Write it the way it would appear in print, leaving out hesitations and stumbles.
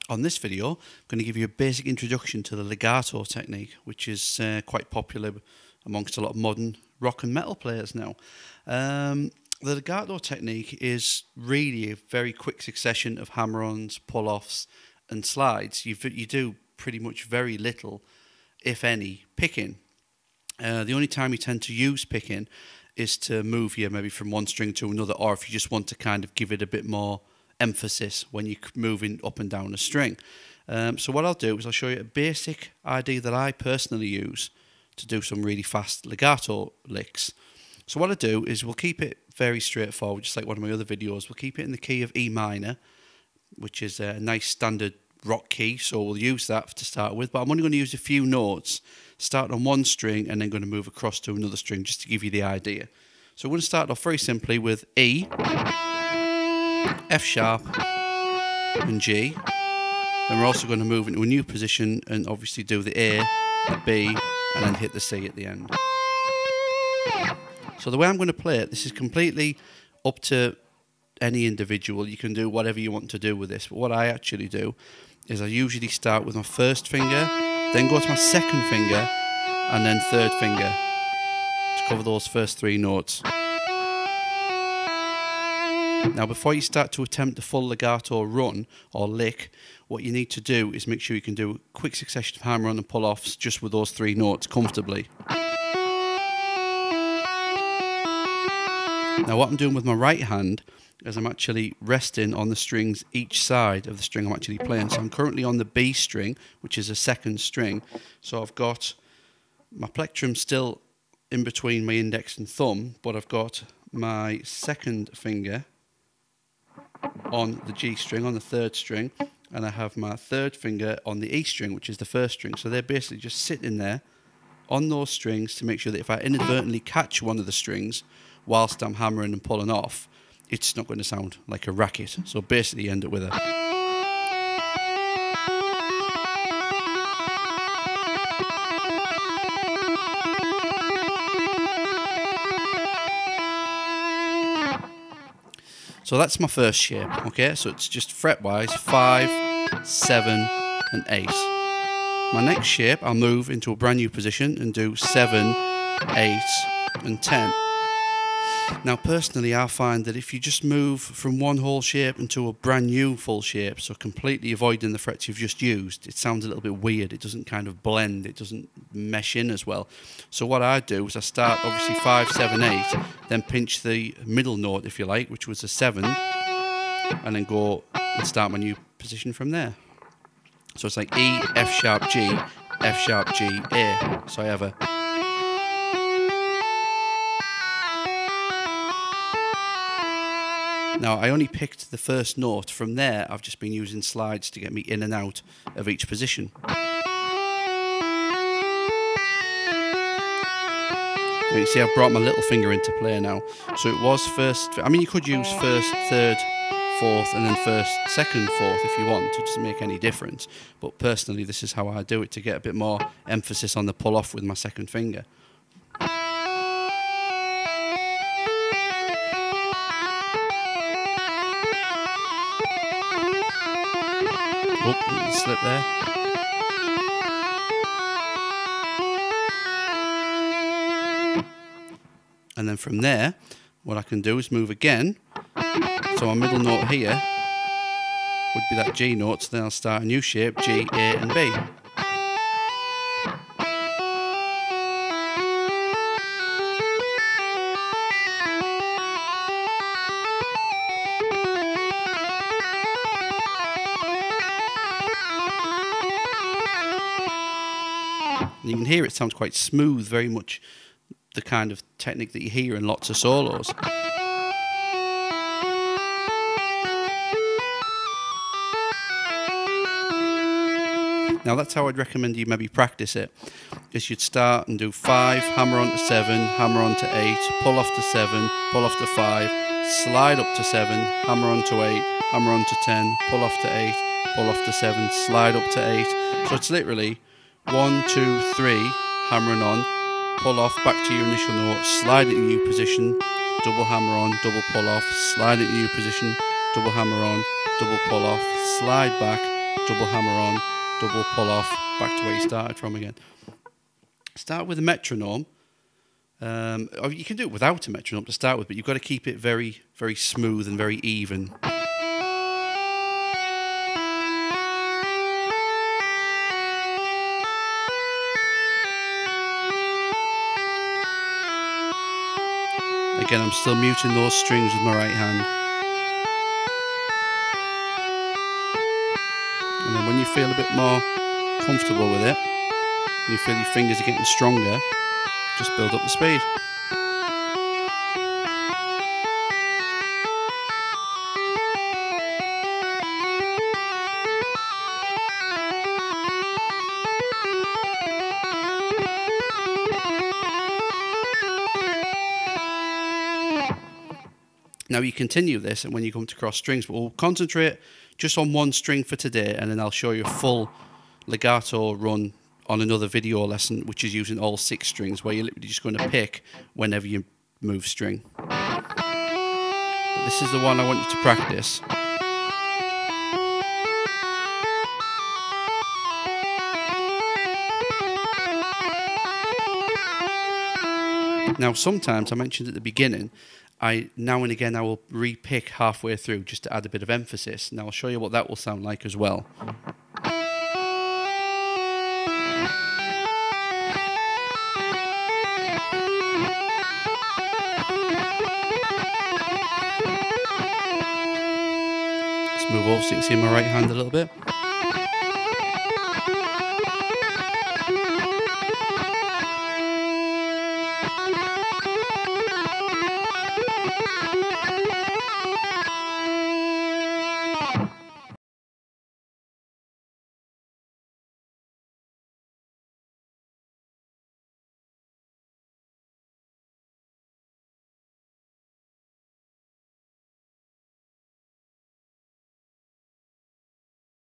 On this video, I'm going to give you a basic introduction to the legato technique, which is quite popular amongst a lot of modern rock and metal players now. The legato technique is really a very quick succession of hammer-ons, pull-offs and slides. You do pretty much very little, if any, picking. The only time you tend to use picking is to move here maybe from one string to another, or if you just want to kind of give it a bit more emphasis when you're moving up and down a string. So what I'll do is I'll show you a basic idea that I personally use to do some really fast legato licks. So what I do is we'll keep it very straightforward, just like one of my other videos. We'll keep it in the key of E minor, which is a nice standard rock key, so we'll use that to start with, but I'm only going to use a few notes, start on one string and then going to move across to another string just to give you the idea. So we're going to start off very simply with E, F sharp and G. Then we're also going to move into a new position and obviously do the A, the B and then hit the C at the end. So the way I'm going to play it, this is completely up to any individual. You can do whatever you want to do with this, but what I actually do is I usually start with my first finger, then go to my second finger and then third finger to cover those first three notes. Now before you start to attempt the full legato run or lick, what you need to do is make sure you can do a quick succession of hammer-on and pull-offs just with those three notes comfortably. Now what I'm doing with my right hand is I'm actually resting on the strings each side of the string I'm actually playing. So I'm currently on the B string, which is a second string. So I've got my plectrum still in between my index and thumb, but I've got my second finger on the G string, on the third string, and I have my third finger on the E string, which is the first string. So they're basically just sitting there on those strings to make sure that if I inadvertently catch one of the strings whilst I'm hammering and pulling off, it's not going to sound like a racket. So basically you end up with a... So that's my first shape, okay? So it's just fret-wise, 5, 7 and 8. My next shape, I'll move into a brand new position and do 7, 8 and 10. Now personally I find that if you just move from one whole shape into a brand new full shape, so completely avoiding the frets you've just used, it sounds a little bit weird. It doesn't kind of blend, it doesn't mesh in as well. So what I do is I start obviously 5, 7, 8, then pinch the middle note if you like, which was a 7, and then go and start my new position from there. So it's like E, F sharp, G, F sharp, G, A. So I have a... Now, I only picked the first note. From there, I've just been using slides to get me in and out of each position. Now, you see I've brought my little finger into play now. So it was first... I mean, you could use first, third, fourth, and then first, second, fourth if you want. It doesn't make any difference. But personally, this is how I do it to get a bit more emphasis on the pull-off with my second finger. Oh, slip there. And then from there, what I can do is move again. So my middle note here would be that G note, so then I'll start a new shape, G, A and B. You can hear it sounds quite smooth, very much the kind of technique that you hear in lots of solos. Now that's how I'd recommend you maybe practice it. Is you'd start and do 5, hammer on to 7, hammer on to 8, pull off to 7, pull off to 5, slide up to 7, hammer on to 8, hammer on to 10, pull off to 8, pull off to 7, slide up to 8. So it's literally 1, 2, 3, hammering on, pull off, back to your initial note, slide it in new position, double hammer on, double pull off, slide it in new position, double hammer on, double pull off, slide back, double hammer on, double pull off, back to where you started from again. Start with a metronome. Or you can do it without a metronome to start with, but you've got to keep it very, very smooth and very even. Again, I'm still muting those strings with my right hand. And then when you feel a bit more comfortable with it, and you feel your fingers are getting stronger, just build up the speed. Now you continue this, and when you come to cross strings, but we'll concentrate just on one string for today, and then I'll show you a full legato run on another video lesson, which is using all 6 strings, where you're literally just going to pick whenever you move string. But this is the one I want you to practice. Now sometimes, I mentioned at the beginning, now and again I will re-pick halfway through just to add a bit of emphasis. Now I'll show you what that will sound like as well. Let's move over so you can see my right hand a little bit.